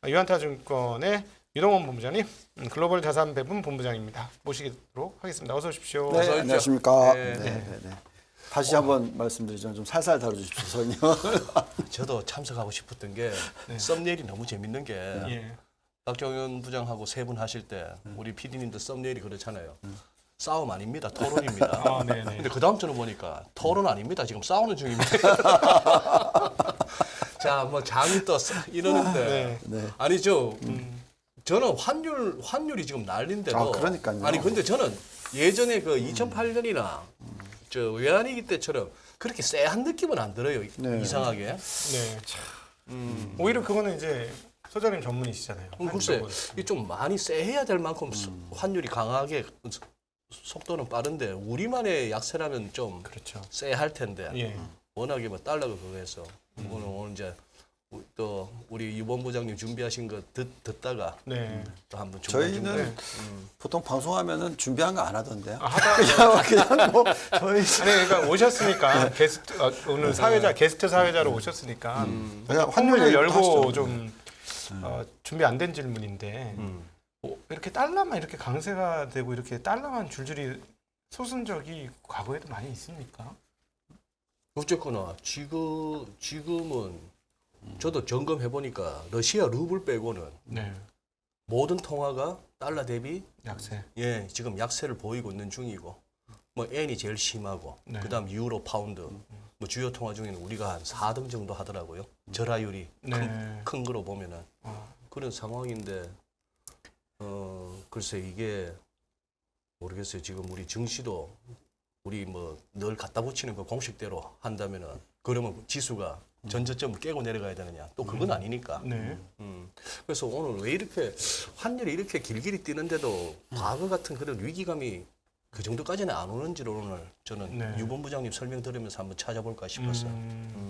유한타증권의 유동원 본부장님, 글로벌 자산 배분 본부장입니다. 모시도록 하겠습니다. 어서 오십시오. 네, 어서 오십시오. 안녕하십니까. 네. 네. 다시 한번 말씀드리자면 좀 살살 다뤄주십시오, 선생님. 저도 참석하고 싶었던 게 썸네일이 너무 재밌는 게 예. 박정현 부장하고 세 분 하실 때 우리 PD님도 썸네일이 그렇잖아요. 싸움 아닙니다. 토론입니다. 아, 네네. 근데 그 다음 주는 보니까 토론 아닙니다. 지금 싸우는 중입니다. 자, 뭐 장이 또 이러는데 네. 아니죠. 저는 환율이 지금 난리인데도 아, 그러니까요. 아니 근데 저는 예전에 그 2008년이나 저 외환위기 때처럼 그렇게 쎄한 느낌은 안 들어요. 네. 이상하게. 네. 오히려 그거는 이제 소장님 전문이시잖아요. 글쎄, 한쪽은. 이게 좀 많이 쎄해야 될 만큼 환율이 강하게 속도는 빠른데 우리만의 약세라면 좀 그렇죠. 쎄할 텐데 예. 워낙에 뭐 달러가 그거 해서 오늘 이제 또 우리 유 본부장님 준비하신 거 듣다가 네. 또 한번 저희는 보통 방송하면은 준비한 거 안 하던데요. 하다 그냥 뭐 저희 아니 그러니까 오셨으니까 게스트 오늘 사회자 게스트 사회자로 오셨으니까 그냥 환율을 환율 열고 하시죠. 좀 준비 안 된 질문인데 이렇게 달러만 이렇게 강세가 되고 이렇게 달러만 줄줄이 솟은 적이 과거에도 많이 있습니까? 어쨌거나 지금은 저도 점검해 보니까 러시아 루블 빼고는 네. 모든 통화가 달러 대비 약세. 지금 약세를 보이고 있는 중이고 뭐 엔이 제일 심하고 네. 그다음 유로 파운드 뭐 주요 통화 중에는 우리가 한 4등 정도 하더라고요. 절하율이 네. 큰 거로 보면은 어. 그런 상황인데 글쎄 이게 모르겠어요. 지금 우리 증시도 우리 뭐 늘 갖다 붙이는 거 공식대로 한다면은 그러면 지수가 전저점을 깨고 내려가야 되느냐? 또 그건 아니니까. 네. 그래서 오늘 왜 이렇게 환율이 이렇게 길길이 뛰는데도 과거 같은 그런 위기감이 그 정도까지는 안 오는지를 오늘 저는 네. 유 본부장님 설명 들으면서 한번 찾아볼까 싶었어요.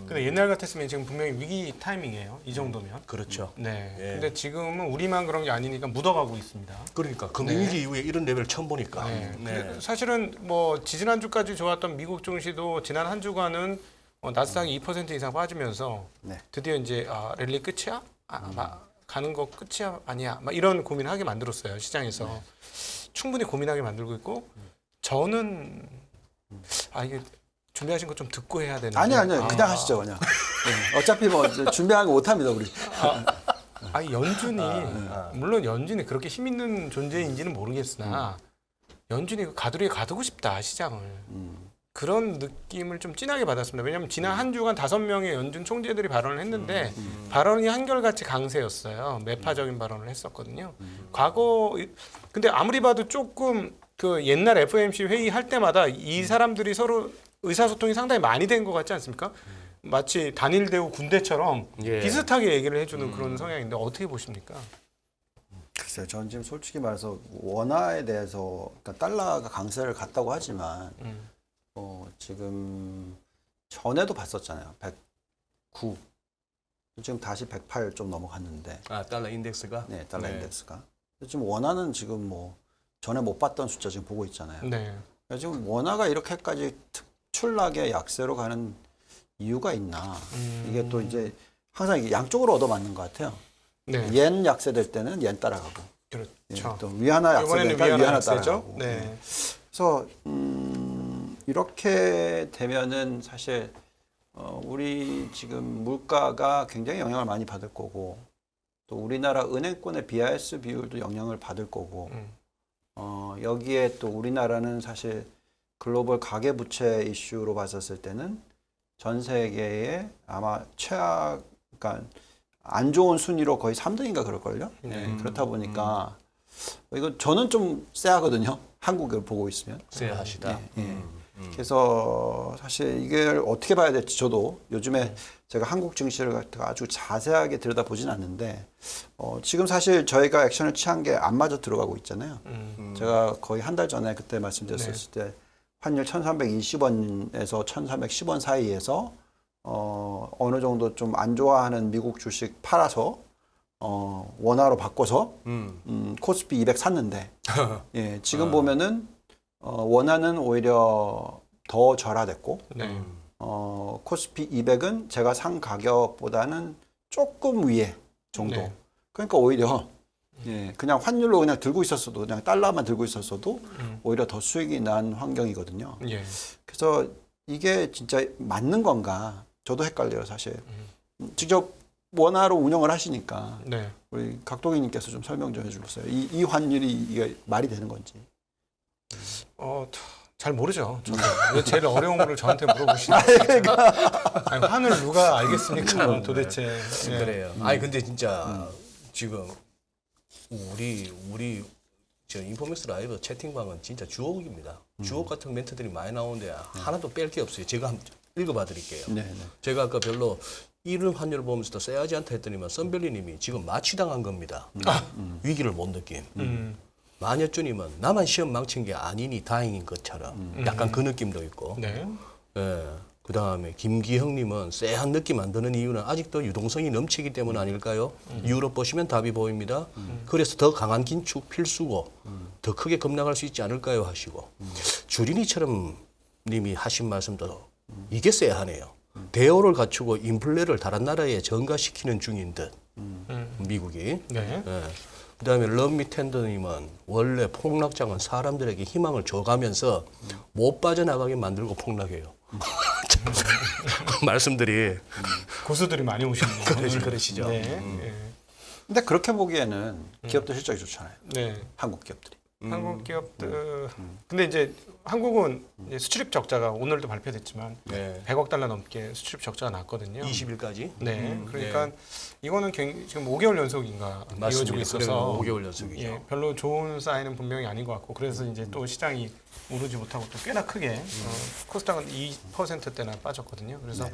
근데 옛날 같았으면 지금 분명히 위기 타이밍이에요. 이 정도면. 그렇죠. 네. 예. 근데 지금은 우리만 그런 게 아니니까 묻어가고 있습니다. 그러니까 금융위기 이후에 이런 레벨 처음 보니까. 네. 근데 사실은 뭐 지지난주까지 좋았던 미국 증시도 지난 한 주간은 나스닥이 2% 이상 빠지면서 네. 드디어 이제 랠리 끝이야? 가는 거 끝이야? 아니야? 막 이런 고민하게 만들었어요. 시장에서. 충분히 고민하게 만들고 있고 저는 이게 준비하신 거 좀 듣고 해야 되는데 아니요. 그냥 하시죠, 그냥. 네. 어차피 뭐 준비한 거 못 합니다, 우리. 연준이 물론 연준이 그렇게 힘 있는 존재인지는 모르겠으나 연준이 가두리에 가두고 싶다 시장을 그런 느낌을 좀 진하게 받았습니다. 왜냐하면 지난 한 주간 5명의 연준 총재들이 발언을 했는데 발언이 한결같이 강세였어요. 매파적인 발언을 했었거든요. 근데 아무리 봐도 조금 그 옛날 FOMC 회의 할 때마다 이 사람들이 서로 의사소통이 상당히 많이 된 것 같지 않습니까? 마치 단일 대우 군대처럼 예. 비슷하게 얘기를 해주는 그런 성향인데 어떻게 보십니까? 글쎄요, 저는 지금 솔직히 말해서 원화에 대해서 그러니까 달러가 강세를 갔다고 하지만 지금 전에도 봤었잖아요. 109. 지금 다시 108 좀 넘어갔는데. 달러 인덱스가? 네, 달러 인덱스가. 지금 원화는 지금 뭐 전에 못 봤던 숫자 지금 보고 있잖아요. 네. 그러니까 지금 원화가 이렇게까지 특출나게 약세로 가는 이유가 있나? 이게 또 이제 항상 이게 양쪽으로 얻어맞는 것 같아요. 네. 옌 약세될 때는 옌 따라가고, 그렇죠. 또 위안화 약세될 이번에는 때는 위안화 약세죠. 따라가고. 네. 그래서 이렇게 되면은 사실 우리 지금 물가가 굉장히 영향을 많이 받을 거고, 또 우리나라 은행권의 BIS 비율도 영향을 받을 거고, 여기에 또 우리나라는 사실 글로벌 가계부채 이슈로 봤었을 때는 전 세계에 아마 그러니까 안 좋은 순위로 거의 3등인가 그럴걸요. 그렇다 보니까 이거 저는 좀 쎄하거든요. 한국을 보고 있으면. 쎄하시다. 그래서 사실 이걸 어떻게 봐야 될지 저도 요즘에 제가 한국 증시를 아주 자세하게 들여다보진 않는데 지금 사실 저희가 액션을 취한 게 안 맞아 들어가고 있잖아요. 제가 거의 한 달 전에 그때 말씀드렸을 때 환율 1,320원에서 1,310원 사이에서 어느 정도 좀 안 좋아하는 미국 주식 팔아서 원화로 바꿔서 코스피 200 샀는데 예, 지금 보면은 원화는 오히려 더 절하됐고 네. 코스피 200은 제가 산 가격보다는 조금 위에 정도. 네. 그러니까 오히려 예, 그냥 환율로 그냥 들고 있었어도 그냥 달러만 들고 있었어도 오히려 더 수익이 난 환경이거든요. 예. 그래서 이게 진짜 맞는 건가? 저도 헷갈려요, 사실. 직접 원화로 운영을 하시니까 네. 우리 각동이님께서 좀 설명 좀 해주세요. 이 환율이 이게 말이 되는 건지. 잘 모르죠. 저도. 왜 제일 어려운 거를 저한테 물어보시는 아니, 환을 누가 알겠습니까? 도대체. 예. 그래요. 아니 근데 진짜 지금 우리 저 인포맥스 라이브 채팅방은 진짜 주옥입니다. 주옥 같은 멘트들이 많이 나오는데 하나도 뺄 게 없어요. 제가 한번 읽어봐 드릴게요. 네, 네. 제가 아까 별로 이런 환율을 보면서도 쎄하지 않다 했더니만 썬별리님이 지금 마취당한 겁니다. 위기를 못 느낌. 마녀쭈님은 나만 시험 망친 게 아니니 다행인 것처럼 약간 그 느낌도 있고. 네. 예. 그 다음에 김기형님은 쎄한 느낌 안 드는 이유는 아직도 유동성이 넘치기 때문 아닐까요? 유럽 보시면 답이 보입니다. 그래서 더 강한 긴축 필수고 더 크게 급락할 수 있지 않을까요? 하시고 주린이처럼 님이 하신 말씀도 이게 쎄하네요. 대오를 갖추고 인플레를 다른 나라에 전가시키는 중인 듯 미국이. 네. 예. 그다음에 럼미텐더님은 원래 폭락장은 사람들에게 희망을 줘가면서 못 빠져나가게 만들고 폭락해요. 말씀들이 고수들이 많이 오시네요. 그러시죠. 네. 예. 근데 그렇게 보기에는 기업들 실적이 좋잖아요. 네. 한국 기업들이. 한국 기업들. 근데 이제 한국은 이제 수출입 적자가 오늘도 발표됐지만 네. 100억 달러 넘게 수출입 적자가 났거든요. 20일까지. 네. 그러니까 이거는 지금 5개월 연속인가 이어지고 있어서 5개월 연속이죠. 예, 별로 좋은 사인은 분명히 아닌 것 같고 그래서 이제 또 시장이 오르지 못하고 또 꽤나 크게 코스닥은 2%대나 빠졌거든요. 그래서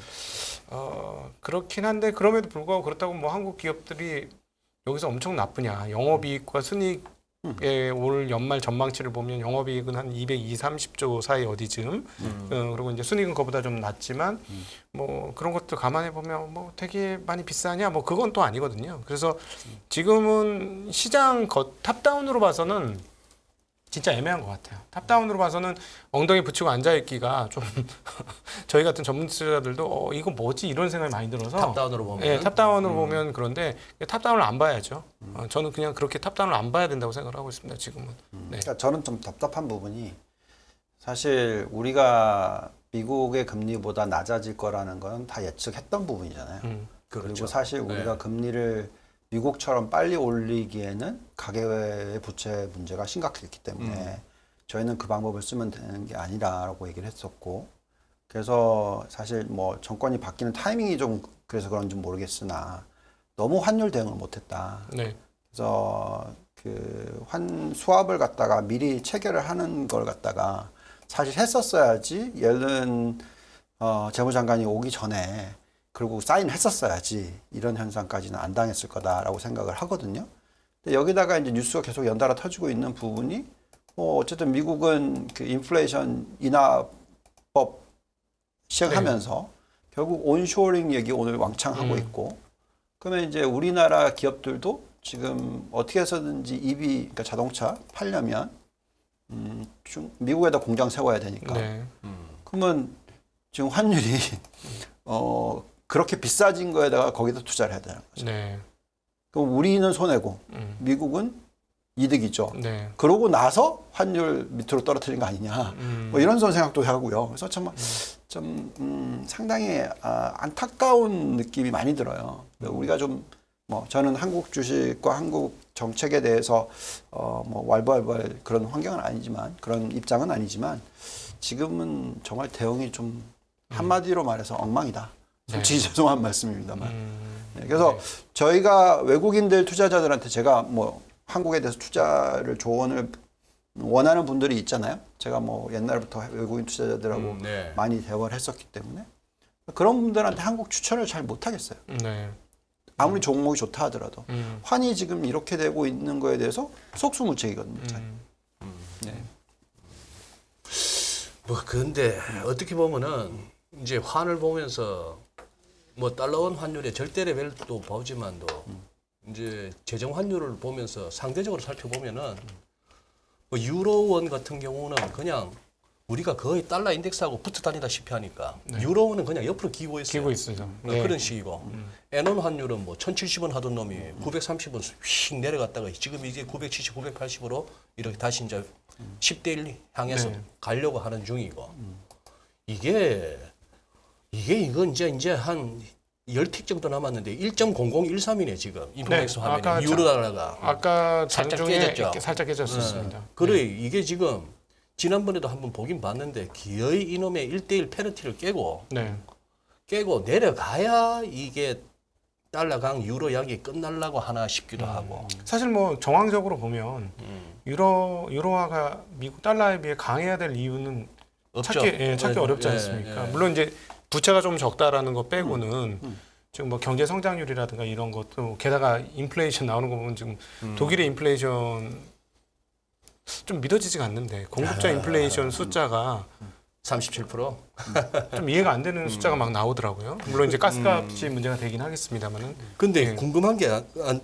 그렇긴 한데 그럼에도 불구하고 그렇다고 뭐 한국 기업들이 여기서 엄청 나쁘냐? 영업이익과 순이익 올 연말 전망치를 보면 영업이익은 한 220, 30조 사이 어디쯤 그리고 이제 순이익은 그보다 좀 낮지만 뭐 그런 것도 감안해 보면 뭐 되게 많이 비싸냐 뭐 그건 또 아니거든요. 그래서 지금은 시장 탑다운으로 봐서는 진짜 애매한 것 같아요. 탑다운으로 봐서는 엉덩이 붙이고 앉아있기가 좀 저희 같은 전문 투자자들도 이거 뭐지 이런 생각이 많이 들어서 탑다운으로 보면. 예, 탑다운으로 보면 그런데 탑다운을 안 봐야죠. 저는 그냥 그렇게 탑다운을 안 봐야 된다고 생각을 하고 있습니다. 지금은. 네. 그러니까 저는 좀 답답한 부분이 사실 우리가 미국의 금리보다 낮아질 거라는 건 다 예측했던 부분이잖아요. 그렇죠. 그리고 사실 우리가 금리를 미국처럼 빨리 올리기에는 가계의 부채 문제가 심각했기 때문에 저희는 그 방법을 쓰면 되는 게 아니라고 얘기를 했었고 그래서 사실 뭐 정권이 바뀌는 타이밍이 좀 그래서 그런지 모르겠으나 너무 환율 대응을 못했다. 네. 그래서 그 수합을 갖다가 미리 체결을 하는 걸 갖다가 사실 했었어야지 옐런 재무장관이 오기 전에 그리고 사인했었어야지 이런 현상까지는 안 당했을 거다라고 생각을 하거든요. 근데 여기다가 이제 뉴스가 계속 연달아 터지고 있는 부분이 어쨌든 미국은 그 인플레이션 인하법 시행하면서 결국 온쇼링 얘기 오늘 왕창 하고 있고 그러면 이제 우리나라 기업들도 지금 어떻게 해서든지 그러니까 자동차 팔려면 미국에다 공장 세워야 되니까 네. 그러면 지금 환율이 그렇게 비싸진 거에다가 거기다 투자를 해야 되는 거죠. 네. 그럼 우리는 손해고 미국은 이득이죠. 네. 그러고 나서 환율 밑으로 떨어뜨린 거 아니냐. 뭐 이런 생각도 하고요. 그래서 좀 상당히 안타까운 느낌이 많이 들어요. 우리가 좀 뭐 저는 한국 주식과 한국 정책에 대해서 뭐 왈왈왈 그런 환경은 아니지만 그런 입장은 아니지만 지금은 정말 대응이 좀 한마디로 말해서 엉망이다. 솔직히 죄송한 말씀입니다만. 네, 그래서 저희가 외국인들 투자자들한테 제가 뭐 한국에 대해서 투자를 조언을 원하는 분들이 있잖아요. 제가 뭐 옛날부터 외국인 투자자들하고 많이 대화를 했었기 때문에 그런 분들한테 한국 추천을 잘 못하겠어요. 네. 아무리 종목이 좋다 하더라도 환이 지금 이렇게 되고 있는 거에 대해서 속수무책이거든요. 네. 뭐 근데 어떻게 보면은 이제 환을 보면서 뭐 달러원 환율의 절대 레벨도 보지만도 이제 재정 환율을 보면서 상대적으로 살펴보면은 뭐 유로원 같은 경우는 그냥 우리가 거의 달러 인덱스하고 붙어 다니다시피 하니까 유로는 그냥 옆으로 기고 있어요. 기고 있어요. 그런 식이고 엔원 환율은 뭐 1,070원 하던 놈이 930원 휙 내려갔다가 지금 이제 970, 980으로 이렇게 다시 이제 10대 1 향해서 가려고 하는 중이고 이건 이제 한 10틱 정도 남았는데 1.0013이네 지금 인포맥스 화면에 유로달러가 아까 살짝 장중에 깨졌죠. 살짝 깨졌었습니다. 그래 이게 지금 지난번에도 한번 보긴 봤는데 기어이 이놈의 1대1 페널티를 깨고 내려가야 이게 달러 강 유로 약이 끝날라고 하나 싶기도 하고. 사실 뭐 정황적으로 보면 유로화가 미국 달러에 비해 강해야 될 이유는 없죠. 찾기 어렵지 않습니까? 물론 이제 부채가 좀 적다라는 거 빼고는 지금 뭐 경제 성장률이라든가 이런 것도 게다가 인플레이션 나오는 거 보면 지금 독일의 인플레이션 좀 믿어지지가 않는데 공급자 인플레이션 숫자가 37%? 좀 이해가 안 되는 숫자가 막 나오더라고요. 물론 이제 가스값이 문제가 되긴 하겠습니다만은. 근데 궁금한 게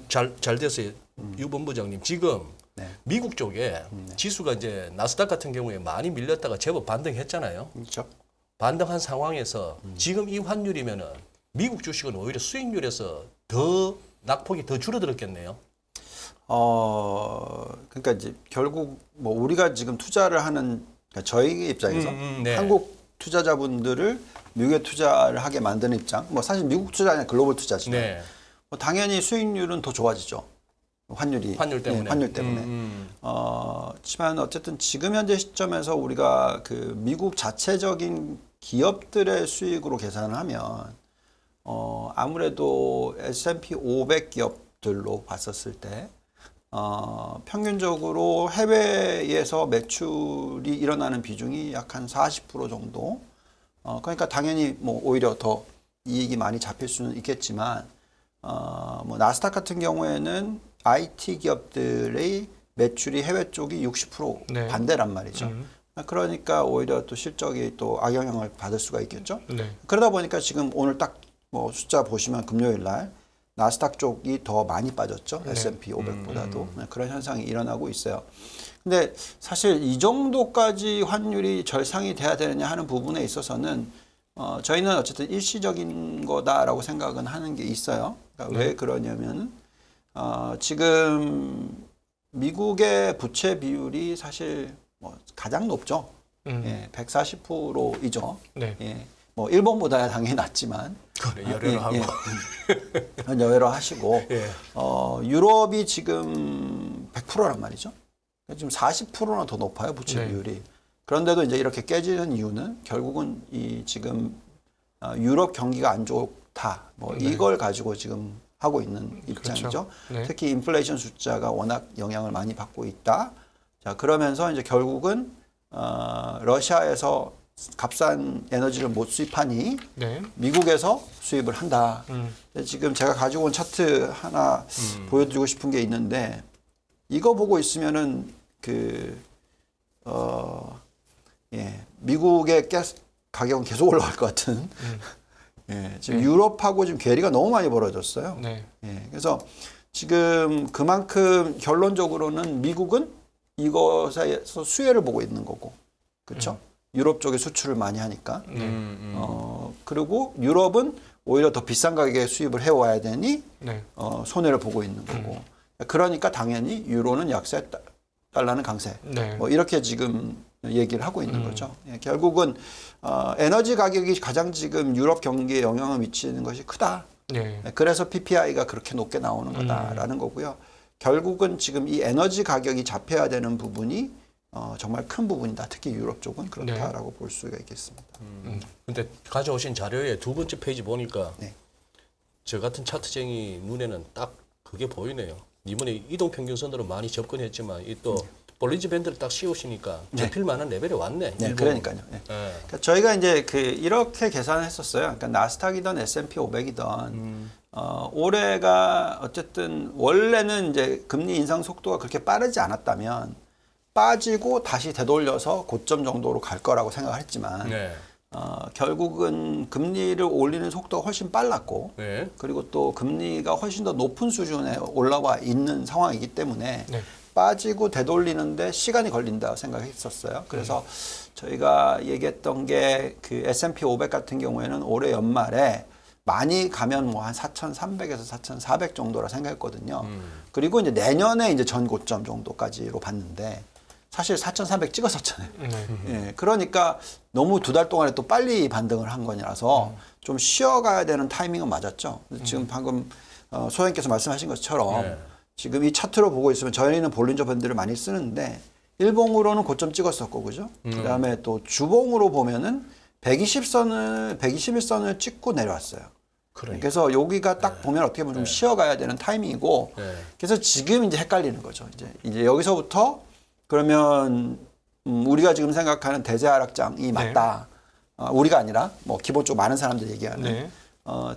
잘 됐어요. 유 본부장님 지금 네. 미국 쪽에 지수가 이제 나스닥 같은 경우에 많이 밀렸다가 제법 반등했잖아요. 그렇죠. 반등한 상황에서 지금 이 환율이면은 미국 주식은 오히려 수익률에서 더 낙폭이 더 줄어들었겠네요. 그러니까 이제 결국 뭐 우리가 지금 투자를 하는 그러니까 저희 입장에서 네. 한국 투자자분들을 미국에 투자를 하게 만드는 입장. 뭐 사실 미국 투자 아니라 글로벌 투자지만 네. 뭐 당연히 수익률은 더 좋아지죠. 환율 때문에. 환율 때문에. 하지만 어쨌든 지금 현재 시점에서 우리가 그 미국 자체적인 기업들의 수익으로 계산을 하면 아무래도 S&P 500 기업들로 봤었을 때 평균적으로 해외에서 매출이 일어나는 비중이 약 한 40% 정도. 그러니까 당연히 뭐 오히려 더 이익이 많이 잡힐 수는 있겠지만, 뭐 나스닥 같은 경우에는 IT 기업들의 매출이 해외 쪽이 60% 네. 반대란 말이죠. 그러니까 오히려 또 실적이 또 악영향을 받을 수가 있겠죠. 네. 그러다 보니까 지금 오늘 딱 뭐 숫자 보시면 금요일 날 나스닥 쪽이 더 많이 빠졌죠. 네. S&P 500보다도 그런 현상이 일어나고 있어요. 근데 사실 이 정도까지 환율이 절상이 돼야 되느냐 하는 부분에 있어서는 저희는 어쨌든 일시적인 거다라고 생각은 하는 게 있어요. 그러니까 왜 그러냐면은 지금 미국의 부채 비율이 사실 뭐 가장 높죠. 예, 140%이죠. 네. 예, 뭐 일본보다야 당연히 낮지만 그래, 열애를 하고. 여외로 하시고 예. 유럽이 지금 100%란 말이죠. 지금 40%나 더 높아요 부채 네. 비율이. 그런데도 이제 이렇게 깨지는 이유는 결국은 이 지금 유럽 경기가 안 좋다. 뭐 이걸 가지고 지금 하고 있는 입장이죠. 그렇죠. 네. 특히 인플레이션 숫자가 워낙 영향을 많이 받고 있다. 자 그러면서 이제 결국은 러시아에서 값싼 에너지를 못 수입하니 네. 미국에서 수입을 한다. 지금 제가 가지고 온 차트 하나 보여드리고 싶은 게 있는데 이거 보고 있으면은 미국의 가스 가격은 계속 올라갈 것 같은. 예, 지금 유럽하고 지금 괴리가 너무 많이 벌어졌어요. 네. 예, 그래서 지금 그만큼 결론적으로는 미국은 이것에서 수혜를 보고 있는 거고, 그렇죠? 유럽 쪽에 수출을 많이 하니까. 그리고 유럽은 오히려 더 비싼 가격에 수입을 해와야 되니 네. 손해를 보고 있는 거고. 그러니까 당연히 유로는 약세, 달러는 강세. 네. 뭐 이렇게 지금 얘기를 하고 있는 거죠. 예, 결국은 에너지 가격이 가장 지금 유럽 경기에 영향을 미치는 것이 크다. 네. 그래서 PPI가 그렇게 높게 나오는 거다라는 거고요. 결국은 지금 이 에너지 가격이 잡혀야 되는 부분이 정말 큰 부분이다. 특히 유럽 쪽은 그렇다라고 볼 수가 있겠습니다. 근데 가져오신 자료의 두 번째 페이지 보니까 네. 저 같은 차트쟁이 눈에는 딱 그게 보이네요. 이번에 이동평균선으로 많이 접근했지만 이 또 볼린저 밴드를 딱 씌우시니까 접힐 만한 레벨에 왔네. 네, 일본은. 그러니까요. 네. 그러니까 저희가 이제 이렇게 계산했었어요. 그러니까 나스닥이든 S&P 500이든 올해가 어쨌든 원래는 이제 금리 인상 속도가 그렇게 빠르지 않았다면 빠지고 다시 되돌려서 고점 정도로 갈 거라고 생각했지만 네. 결국은 금리를 올리는 속도가 훨씬 빨랐고 네. 그리고 또 금리가 훨씬 더 높은 수준에 올라와 있는 상황이기 때문에 네. 빠지고 되돌리는데 시간이 걸린다 생각했었어요. 그래서 저희가 얘기했던 게 그 S&P 500 같은 경우에는 올해 연말에 많이 가면 뭐 한 4,300에서 4,400 정도라 생각했거든요. 그리고 이제 내년에 이제 전 고점 정도까지로 봤는데 사실 4,400 찍었었잖아요. 예, 그러니까 너무 두 달 동안에 또 빨리 반등을 한 거라서 좀 쉬어가야 되는 타이밍은 맞았죠. 지금 방금 소장님께서 말씀하신 것처럼 네. 지금 이 차트로 보고 있으면 저희는 볼린저 밴드를 많이 쓰는데 일봉으로는 고점 찍었었고 그죠? 그다음에 또 주봉으로 보면은 121선을 찍고 내려왔어요. 그러니까. 그래서 여기가 딱 보면 어떻게 보면 좀 쉬어가야 되는 타이밍이고 네. 그래서 지금 이제 헷갈리는 거죠. 이제 여기서부터 그러면 우리가 지금 생각하는 대세하락장이 맞다. 우리가 아니라 뭐 기본적으로 많은 사람들이 얘기하는 네.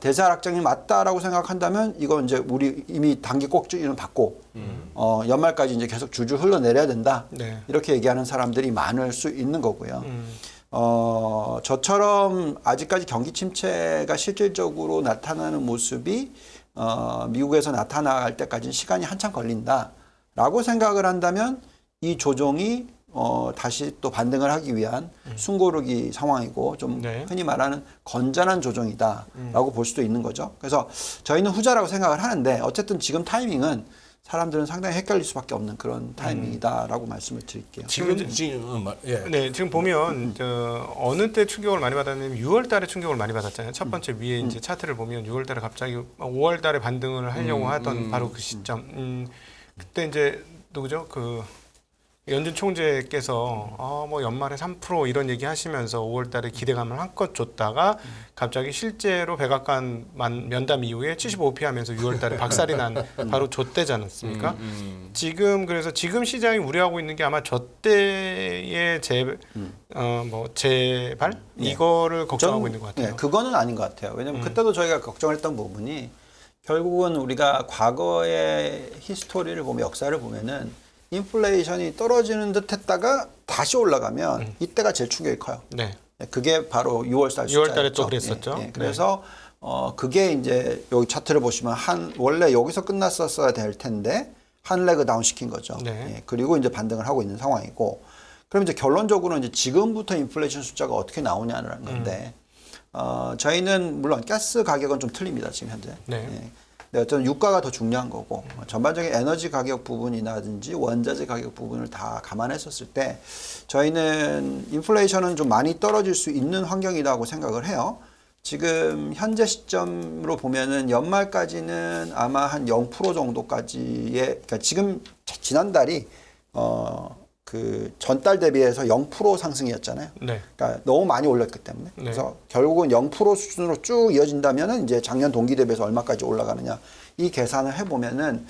대세하락장이 맞다라고 생각한다면 이건 이제 우리 이미 단기 꼭지는 받고 연말까지 이제 계속 줄줄 흘러내려야 된다. 네. 이렇게 얘기하는 사람들이 많을 수 있는 거고요. 저처럼 아직까지 경기 침체가 실질적으로 나타나는 모습이 미국에서 나타날 때까지는 시간이 한참 걸린다라고 생각을 한다면 이 조정이 다시 또 반등을 하기 위한 숨고르기 상황이고 좀 네. 흔히 말하는 건전한 조정이다라고 볼 수도 있는 거죠. 그래서 저희는 후자라고 생각을 하는데 어쨌든 지금 타이밍은 사람들은 상당히 헷갈릴 수밖에 없는 그런 타이밍이다라고 말씀을 드릴게요. 지금 보면 어느 때 충격을 많이 받았냐면 6월달에 충격을 많이 받았잖아요. 첫 번째 위에 이제 차트를 보면 6월달에 갑자기 5월달에 반등을 하려고 하던 바로 그 시점. 그때 이제 누구죠? 그 연준 총재께서 뭐 연말에 3% 이런 얘기 하시면서 5월달에 기대감을 한껏 줬다가 갑자기 실제로 백악관 면담 이후에 75 피하면서 6월달에 박살이 난 바로 저때지 않았습니까? 지금 그래서 지금 시장이 우려하고 있는 게 아마 저때의 재발 이거를 걱정하고 있는 것 같아요. 네, 그거는 아닌 것 같아요. 왜냐하면 그때도 저희가 걱정했던 부분이 결국은 우리가 과거의 히스토리를 보면 역사를 보면은 인플레이션이 떨어지는 듯 했다가 다시 올라가면 이때가 제일 충격이 커요. 네. 그게 바로 6월달 6월달에 또 그랬었죠. 예, 예. 그래서 그게 이제 여기 차트를 보시면 원래 여기서 끝났었어야 될 텐데 한 레그 다운 시킨 거죠. 네. 예, 그리고 이제 반등을 하고 있는 상황이고 그럼 이제 결론적으로 이제 지금부터 인플레이션 숫자가 어떻게 나오냐는 건데 저희는 물론 가스 가격은 좀 틀립니다. 지금 현재. 네. 예. 네, 어쨌든 유가가 더 중요한 거고 전반적인 에너지 가격 부분이라든지 원자재 가격 부분을 다 감안했었을 때 저희는 인플레이션은 좀 많이 떨어질 수 있는 환경이라고 생각을 해요. 지금 현재 시점으로 보면은 연말까지는 아마 한 0% 정도까지의 그러니까 지금 지난달이 그 전달 대비해서 0% 상승이었잖아요. 네. 그러니까 너무 많이 올랐기 때문에. 네. 그래서 결국은 0% 수준으로 쭉 이어진다면은 이제 작년 동기 대비해서 얼마까지 올라가느냐 이 계산을 해보면은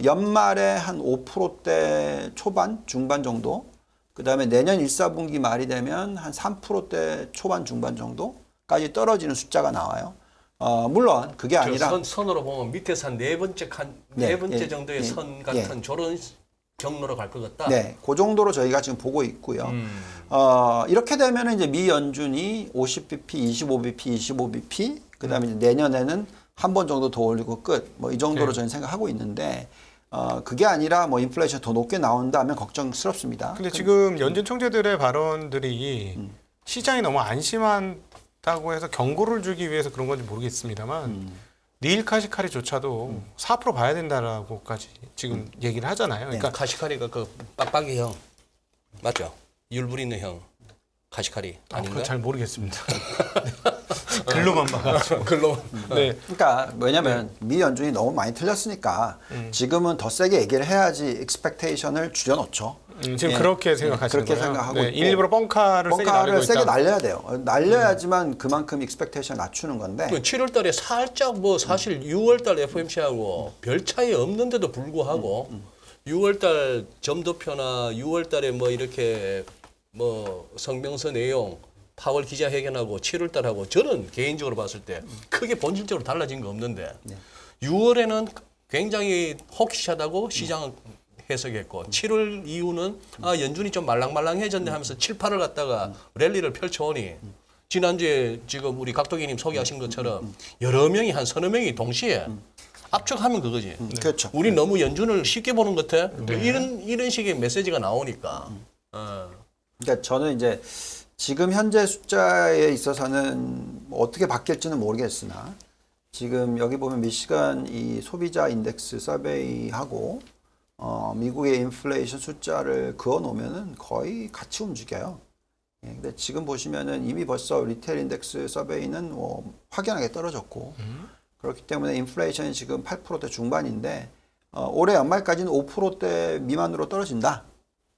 연말에 한 5%대 초반 중반 정도. 그다음에 내년 1, 4분기 말이 되면 한 3%대 초반 중반 정도까지 떨어지는 숫자가 나와요. 물론 그게 아니라 선으로 보면 밑에서 한 네 번째 정도의 선 같은 저런 경로로 갈 것 같다. 네, 그 정도로 저희가 지금 보고 있고요. 이렇게 되면 이제 미 연준이 50bp, 25bp, 25bp, 그다음에 이제 내년에는 한 번 정도 더 올리고 끝. 뭐 이 정도로 네. 저희는 생각하고 있는데 그게 아니라 뭐 인플레이션 더 높게 나온다면 걱정스럽습니다. 근데 지금 연준 총재들의 발언들이 시장이 너무 안심한다고 해서 경고를 주기 위해서 그런 건지 모르겠습니다만 니일 카시카리조차도 4% 봐야 된다라고까지 지금 얘기를 하잖아요. 그러니까 카시카리가 그 빡빡이 형 맞죠? 율브리 있는 형 카시카리 아닌가? 그거 잘 모르겠습니다. 글로만 봐가지고. 글로. 네. 그러니까 왜냐하면 미 연준이 너무 많이 틀렸으니까 지금은 더 세게 얘기를 해야지 익스펙테이션을 줄여놓죠. 지금 예. 그렇게 생각하시는 그렇게 거예요? 생각하고 네, 있고. 일부러 뻥카를 세게 날려야 돼요. 날려야지만 그만큼 익스펙테이션 낮추는 건데 7월달에 살짝 뭐 사실 6월달 FOMC하고 별 차이 없는데도 불구하고 6월달 점도표나 6월달에 뭐 이렇게 뭐 성명서 내용 파월 기자회견하고 7월달하고 저는 개인적으로 봤을 때 크게 본질적으로 달라진 거 없는데 6월에는 굉장히 호기시하다고 시장은 해석했고 7월 이후는 연준이 좀 말랑말랑해졌네 하면서 7, 8을 갖다가 랠리를 펼쳐오니 지난주에 지금 우리 각도기님 소개하신 것처럼 여러 명이 한 서너 명이 동시에 압축하면 그거지. 그렇죠. 우리 너무 연준을 쉽게 보는 것 같아. 이런 식의 메시지가 나오니까. 그러니까 저는 이제 지금 현재 숫자에 있어서는 뭐 어떻게 바뀔지는 모르겠으나 지금 여기 보면 미시간 이 소비자 인덱스 서베이하고 미국의 인플레이션 숫자를 그어 놓으면은 거의 같이 움직여요. 예, 근데 지금 보시면은 이미 벌써 리테일 인덱스 서베이는 뭐 확연하게 떨어졌고 그렇기 때문에 인플레이션이 지금 8%대 중반인데 올해 연말까지는 5%대 미만으로 떨어진다.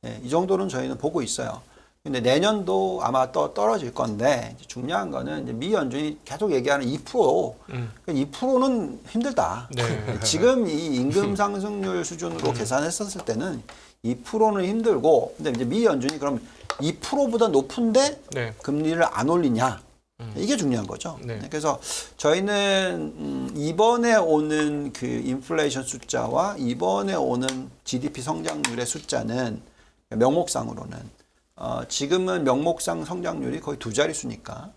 예, 이 정도는 저희는 보고 있어요. 근데 내년도 아마 또 떨어질 건데 이제 중요한 거는 이제 미 연준이 계속 얘기하는 2%. 2%는 힘들다. 네. 지금 이 임금 상승률 수준으로 계산했었을 때는 2%는 힘들고, 근데 이제 미 연준이 그럼 2%보다 높은데 네. 금리를 안 올리냐? 이게 중요한 거죠. 네. 그래서 저희는 이번에 오는 그 인플레이션 숫자와 이번에 오는 GDP 성장률의 숫자는 명목상으로는 지금은 명목상 성장률이 거의 두 자릿수니까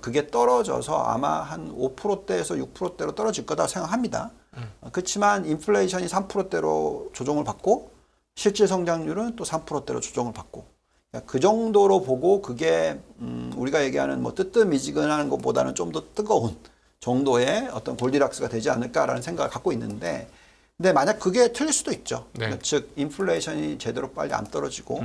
그게 떨어져서 아마 한 5%대에서 6%대로 떨어질 거다 생각합니다. 그렇지만 인플레이션이 3%대로 조정을 받고 실질 성장률은 또 3%대로 조정을 받고 그 정도로 보고 그게 우리가 얘기하는 뭐 뜨뜻미지근한 것보다는 좀 더 뜨거운 정도의 어떤 골디락스가 되지 않을까라는 생각을 갖고 있는데 근데 만약 그게 틀릴 수도 있죠. 네. 즉 인플레이션이 제대로 빨리 안 떨어지고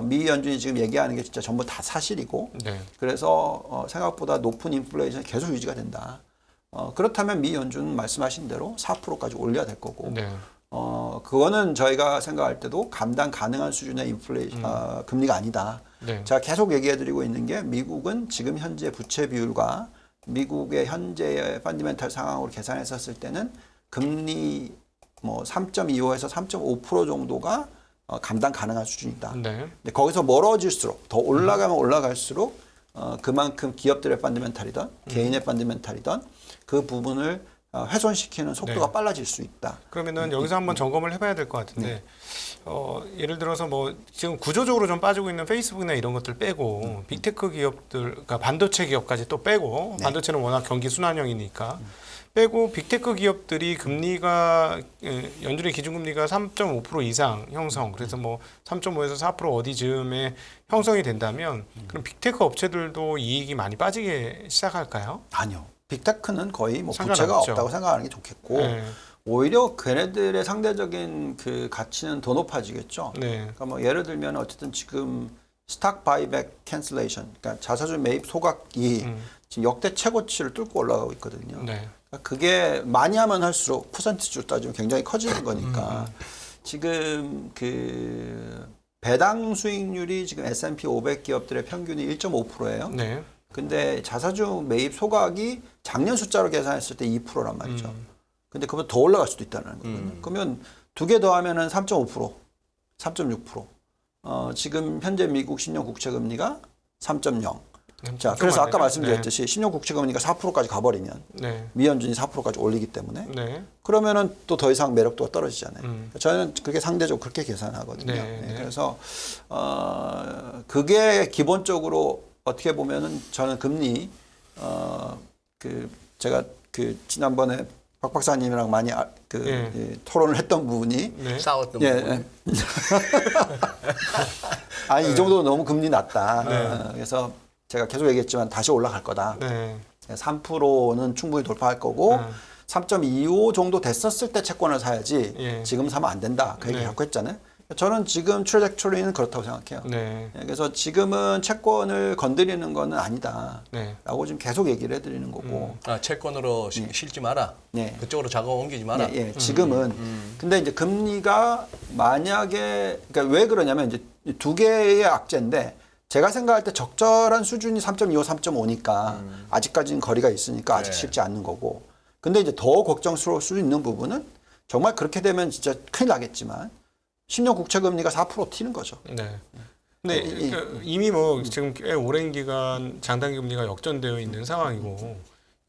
미 연준이 지금 얘기하는 게 진짜 전부 다 사실이고 네. 그래서 생각보다 높은 인플레이션이 계속 유지가 된다. 그렇다면 미 연준은 말씀하신 대로 4%까지 올려야 될 거고 네. 그거는 저희가 생각할 때도 감당 가능한 수준의 인플레이션 금리가 아니다. 네. 제가 계속 얘기해드리고 있는 게 미국은 지금 현재 부채 비율과 미국의 현재의 펀디멘탈 상황으로 계산했었을 때는 금리 뭐 3.25에서 3.5% 정도가 감당 가능한 수준이다. 네. 근데 거기서 멀어질수록 더 올라가면 올라갈수록 그만큼 기업들의 펀디멘탈이든 개인의 펀디멘탈이든 그 부분을 훼손시키는 속도가 네. 빨라질 수 있다. 그러면은 여기서 한번 점검을 해봐야 될 것 같은데 예를 들어서 뭐 지금 구조적으로 좀 빠지고 있는 페이스북이나 이런 것들 빼고 빅테크 기업들, 그러니까 반도체 기업까지 또 빼고 반도체는 워낙 경기 순환형이니까 빼고 빅테크 기업들이 금리가 연준의 기준금리가 3.5% 이상 형성, 그래서 뭐 3.5에서 4% 어디 즈음에 형성이 된다면 그럼 빅테크 업체들도 이익이 많이 빠지게 시작할까요? 아니요. 빅테크는 거의 뭐 부채가 상관없죠. 없다고 생각하는 게 좋겠고 네. 오히려 걔네들의 상대적인 그 가치는 더 높아지겠죠. 네. 그러니까 뭐 예를 들면 어쨌든 지금 스탁 바이백 캔슬레이션, 그러니까 자사주 매입 소각이 지금 역대 최고치를 뚫고 올라가고 있거든요. 네. 그러니까 그게 많이 하면 할수록 퍼센트주 따지면 굉장히 커지는 거니까 지금 그 배당 수익률이 지금 S&P 500 기업들의 평균이 1.5%예요. 네. 근데 자사주 매입 소각이 작년 숫자로 계산했을 때 2%란 말이죠. 근데 그보다 더 올라갈 수도 있다는 거거든요. 그러면 두 개 더하면은 3.5%, 3.6%. 지금 현재 미국 10년 국채 금리가 3.0. 자, 그래서 아까 말씀드렸듯이 10년 국채 금리가 4%까지 가버리면 네. 미 연준이 4%까지 올리기 때문에 네. 그러면은 또 더 이상 매력도가 떨어지잖아요. 저는 그게 상대적으로 그렇게 계산하거든요. 네, 네. 그래서 그게 기본적으로 어떻게 보면은 저는 금리 그 제가 그 지난번에 박 박사님이랑 많이 이 토론을 했던 부분이 네. 싸웠던 예, 부분. 예. 아니 이 정도로 너무 금리 낮다. 그래서 제가 계속 얘기했지만 다시 올라갈 거다. 네. 3%는 충분히 돌파할 거고 3.25 정도 됐었을 때 채권을 사야지 예. 지금 사면 안 된다. 그 얘기 네. 자꾸 했잖아요. 저는 지금 트래젝토리는 그렇다고 생각해요. 네. 그래서 지금은 채권을 건드리는 거는 아니다. 네. 라고 지금 계속 얘기를 해드리는 거고. 채권으로 실지 마라. 네. 그쪽으로 자금 옮기지 마라. 예, 지금은. 근데 이제 금리가 만약에, 그러니까 왜 그러냐면 이제 두 개의 악재인데 제가 생각할 때 적절한 수준이 3.25, 3.5니까 아직까지는 거리가 있으니까 아직 네. 쉽지 않는 거고. 근데 이제 더 걱정스러울 수 있는 부분은 정말 그렇게 되면 진짜 큰일 나겠지만 10년 국채 금리가 4% 튀는 거죠. 네. 근데 이미 뭐 지금 꽤 오랜 기간 장단기 금리가 역전되어 있는 상황이고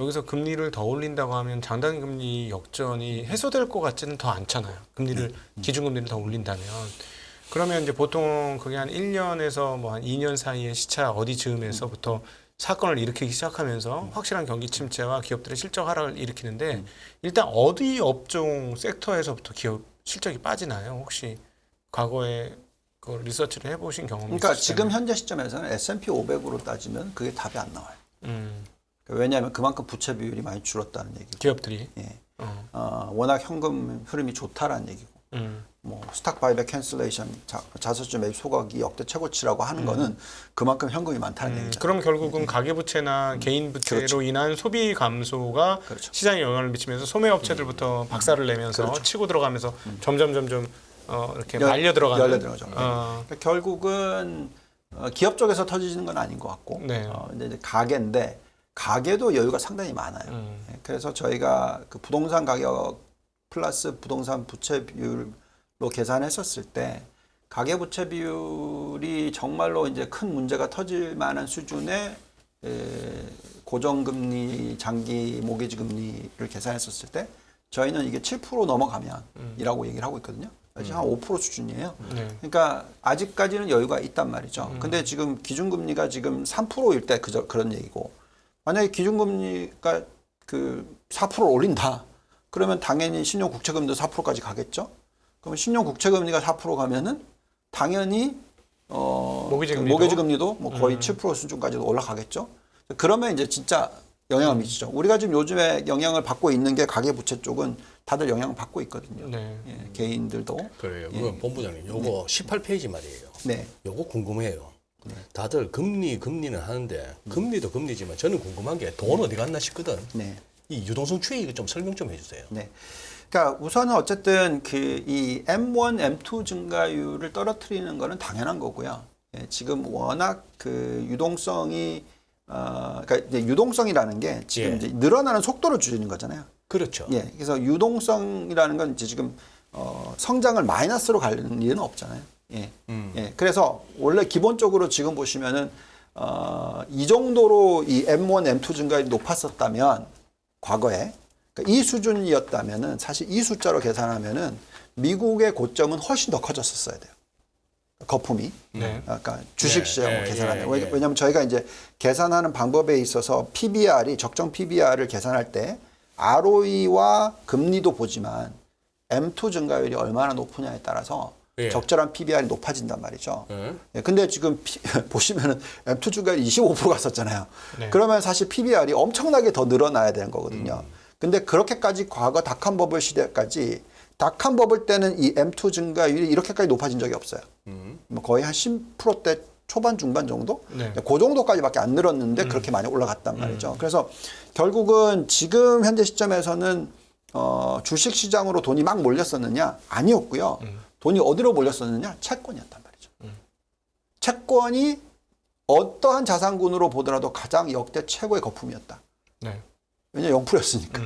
여기서 금리를 더 올린다고 하면 장단기 금리 역전이 해소될 것 같지는 더 않잖아요. 금리를 기준금리를 더 올린다면 그러면 이제 보통 그게 한 1년에서 뭐 한 2년 사이에 시차 어디 즈음에서부터 사건을 일으키기 시작하면서 확실한 경기 침체와 기업들의 실적 하락을 일으키는데 일단 어디 업종 섹터에서부터 기업 실적이 빠지나요? 혹시 과거에 그 리서치를 해보신 경험이 그러니까 있으시잖아요. 지금 현재 시점에서는 S&P 500으로 따지면 그게 답이 안 나와요. 왜냐하면 그만큼 부채 비율이 많이 줄었다는 얘기고. 기업들이. 예. 워낙 현금 흐름이 좋다라는 얘기고. 뭐 스탁 바이백 캔슬레이션 자사주 매입 소각이 역대 최고치라고 하는 거는 그만큼 현금이 많다는 얘기죠. 그럼 결국은 가계부채나 개인 부채로 그렇죠. 인한 소비 감소가 그렇죠. 시장에 영향을 미치면서 소매업체들부터 박살을 내면서 그렇죠. 치고 들어가면서 점점 이렇게 말려 들어가는. 열려 들어가죠. 그러니까 결국은 기업 쪽에서 터지는 건 아닌 것 같고 네. 이제 가게인데 가게도 여유가 상당히 많아요. 그래서 저희가 그 부동산 가격 플러스 부동산 부채 비율로 계산했었을 때 가계 부채 비율이 정말로 이제 큰 문제가 터질 만한 수준의 고정금리, 장기 모기지 금리를 계산했었을 때 저희는 이게 7% 넘어가면이라고 얘기를 하고 있거든요. 지금 한 5% 수준이에요. 네. 그러니까 아직까지는 여유가 있단 말이죠. 근데 지금 기준금리가 지금 3%일 때 그런 얘기고 만약에 기준금리가 그 4%를 올린다. 그러면 당연히 신용 국채금리도 4%까지 가겠죠. 그러면 신용 국채금리가 4% 가면은 당연히 모기지 금리도 뭐 거의 7% 수준까지도 올라가겠죠. 그러면 이제 진짜 영향을 미치죠. 우리가 지금 요즘에 영향을 받고 있는 게 가계부채 쪽은 다들 영향을 받고 있거든요. 네. 예, 개인들도. 그래요. 그건 본부장님, 요거 18페이지 말이에요. 네. 요거 궁금해요. 다들 금리는 하는데 금리도 금리지만 저는 궁금한 게 돈 어디 갔나 싶거든. 네. 이 유동성 추이 이거 좀 설명 좀 해주세요. 네. 그러니까 우선은 어쨌든 그 이 M1, M2 증가율을 떨어뜨리는 거는 당연한 거고요. 예, 지금 워낙 그 유동성이 그러니까 이제 유동성이라는 게 지금 예. 이제 늘어나는 속도를 줄이는 거잖아요. 그렇죠. 예. 그래서 유동성이라는 건 이제 지금 성장을 마이너스로 가는 일은 없잖아요. 예. 예. 그래서 원래 기본적으로 지금 보시면은 이 정도로 이 M1, M2 증가율이 높았었다면 과거에 그러니까 이 수준이었다면은 사실 이 숫자로 계산하면은 미국의 고점은 훨씬 더 커졌었어야 돼요. 거품이. 네. 그러니까 주식 시장으로 계산하면. 예. 왜냐하면 저희가 이제 계산하는 방법에 있어서 PBR이 적정 PBR을 계산할 때 ROE와 금리도 보지만 M2 증가율이 얼마나 높으냐에 따라서 예. 적절한 PBR이 높아진단 말이죠. 예. 예, 근데 지금 보시면은 M2 증가율이 25% 갔었잖아요. 네. 그러면 사실 PBR이 엄청나게 더 늘어나야 되는 거거든요. 근데 그렇게까지 과거 닷컴 버블 시대까지 닷컴 버블 때는 이 M2 증가율이 이렇게까지 높아진 적이 없어요. 뭐 거의 한 10%대 초반 중반 정도? 네. 그 정도까지밖에 안 늘었는데 그렇게 많이 올라갔단 말이죠. 그래서 결국은 지금 현재 시점에서는 주식 시장으로 돈이 막 몰렸었느냐? 아니었고요. 돈이 어디로 몰렸었느냐? 채권이었단 말이죠. 채권이 어떠한 자산군으로 보더라도 가장 역대 최고의 거품이었다. 네. 왜냐면 0%였으니까.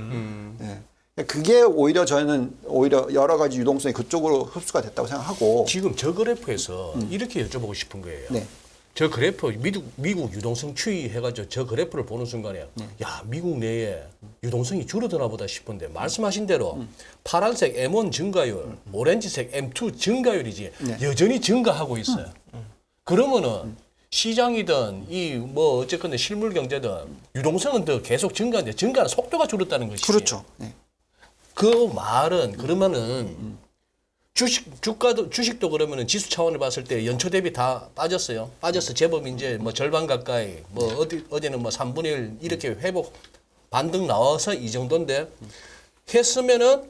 예. 그게 오히려 저희는 오히려 여러 가지 유동성이 그쪽으로 흡수가 됐다고 생각하고. 지금 저 그래프에서 이렇게 여쭤보고 싶은 거예요. 네. 저 그래프 미국 유동성 추이 해가지고 저 그래프를 보는 순간에 야 미국 내에 유동성이 줄어드나 보다 싶은데 말씀하신 대로 파란색 M1 증가율, 오렌지색 M2 증가율이지 네. 여전히 증가하고 있어요. 그러면은 시장이든 이 뭐 어쨌건 실물 경제든 유동성은 더 계속 증가하는데 증가는 속도가 줄었다는 것이지. 그렇죠. 네. 그 말은 그러면은 주식도 그러면은 지수 차원을 봤을 때 연초 대비 다 빠졌어요. 빠져서 제법 이제 뭐 절반 가까이 뭐 어디는 뭐 3분의 1 이렇게 회복 반등 나와서 이 정도인데 했으면은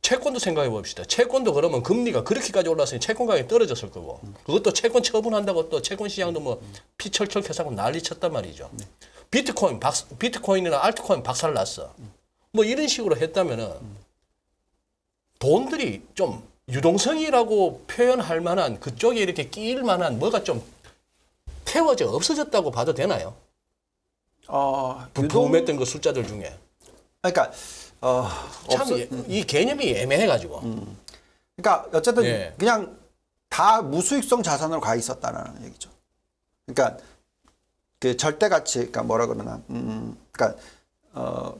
채권도 생각해 봅시다. 채권도 그러면 금리가 그렇게까지 올랐으니 채권 가격이 떨어졌을 거고 그것도 채권 처분한다고 또 채권 시장도 뭐 피철철 켜사고 난리 쳤단 말이죠. 비트코인이나 알트코인 박살 났어. 뭐 이런 식으로 했다면은 돈들이 좀 유동성이라고 표현할 만한 그쪽에 이렇게 끼일 만한 뭐가 좀 태워져 없어졌다고 봐도 되나요? 부품했던 그 숫자들 중에. 그러니까 참 이 개념이 애매해가지고. 그러니까 어쨌든 예. 그냥 다 무수익성 자산으로 가 있었다라는 얘기죠. 그러니까 그 절대 가치, 그러니까 뭐라 그러나, 그러니까